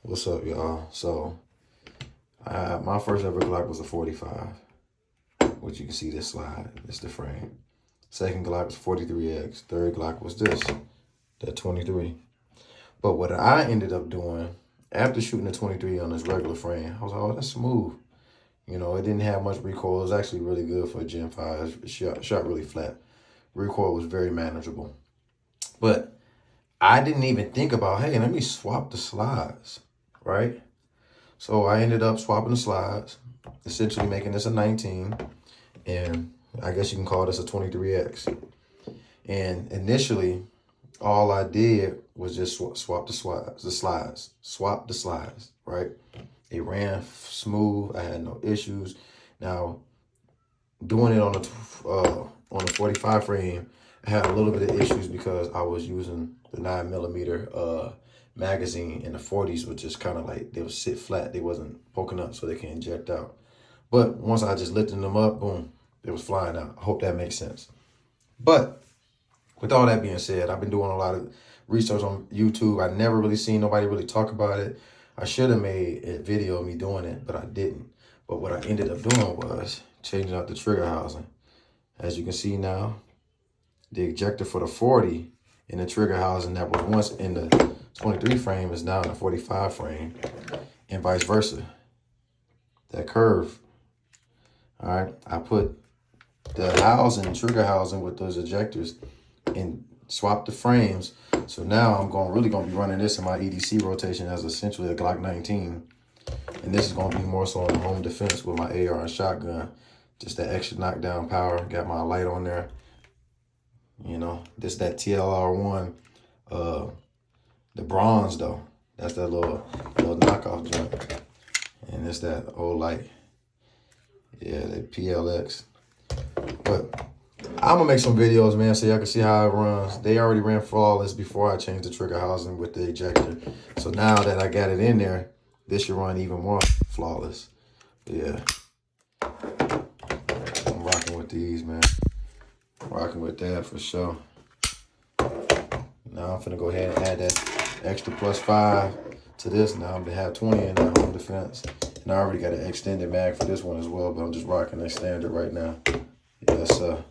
What's up, y'all? So, my first ever Glock was a 45, which you can see this slide. It's the frame. Second Glock was 43X. Third Glock was this, that 23. But what I ended up doing after shooting the 23 on this regular frame, I was like, oh, that's smooth. You know, it didn't have much recoil. It was actually really good for a Gen 5. It shot really flat. Recoil was very manageable. But I didn't even think about, hey, let me swap the slides, right? So I ended up swapping the slides, essentially making this a 19, and I guess you can call this a 23X. And initially, all I did was just swap the slides, right? It ran smooth. I had no issues. Now, doing it on the 45 frame, I had a little bit of issues because I was using the 9mm magazine, and the 40s were just kind of like, they would sit flat. They wasn't poking up so they can inject out. But once I just lifted them up, boom, they was flying out. I hope that makes sense. But with all that being said, I've been doing a lot of research on YouTube. I never really seen nobody really talk about it. I should have made a video of me doing it, but I didn't. But what I ended up doing was changing out the trigger housing. As you can see now, the ejector for the 40 in the trigger housing that was once in the 23 frame is now in the 45 frame, and vice versa. That curve. All right, I put the housing, trigger housing with those ejectors and swap the frames. So now I'm really gonna be running this in my EDC rotation as essentially a Glock 19. And this is gonna be more so on home defense with my AR and shotgun. Just that extra knockdown power. Got my light on there. You know, this that TLR1, the bronze though. That's that little knockoff joint. And it's that old light. Yeah, the PLX. But I'm gonna make some videos, man, so y'all can see how it runs. They already ran flawless before I changed the trigger housing with the ejector. So now that I got it in there, this should run even more flawless. Yeah. I'm rocking with these, man. Rocking with that for sure. Now I'm finna go ahead and add that extra +5 to this. Now I'm gonna have 20 in that home defense. And I already got an extended mag for this one as well, but I'm just rocking that standard right now. Yes, sir.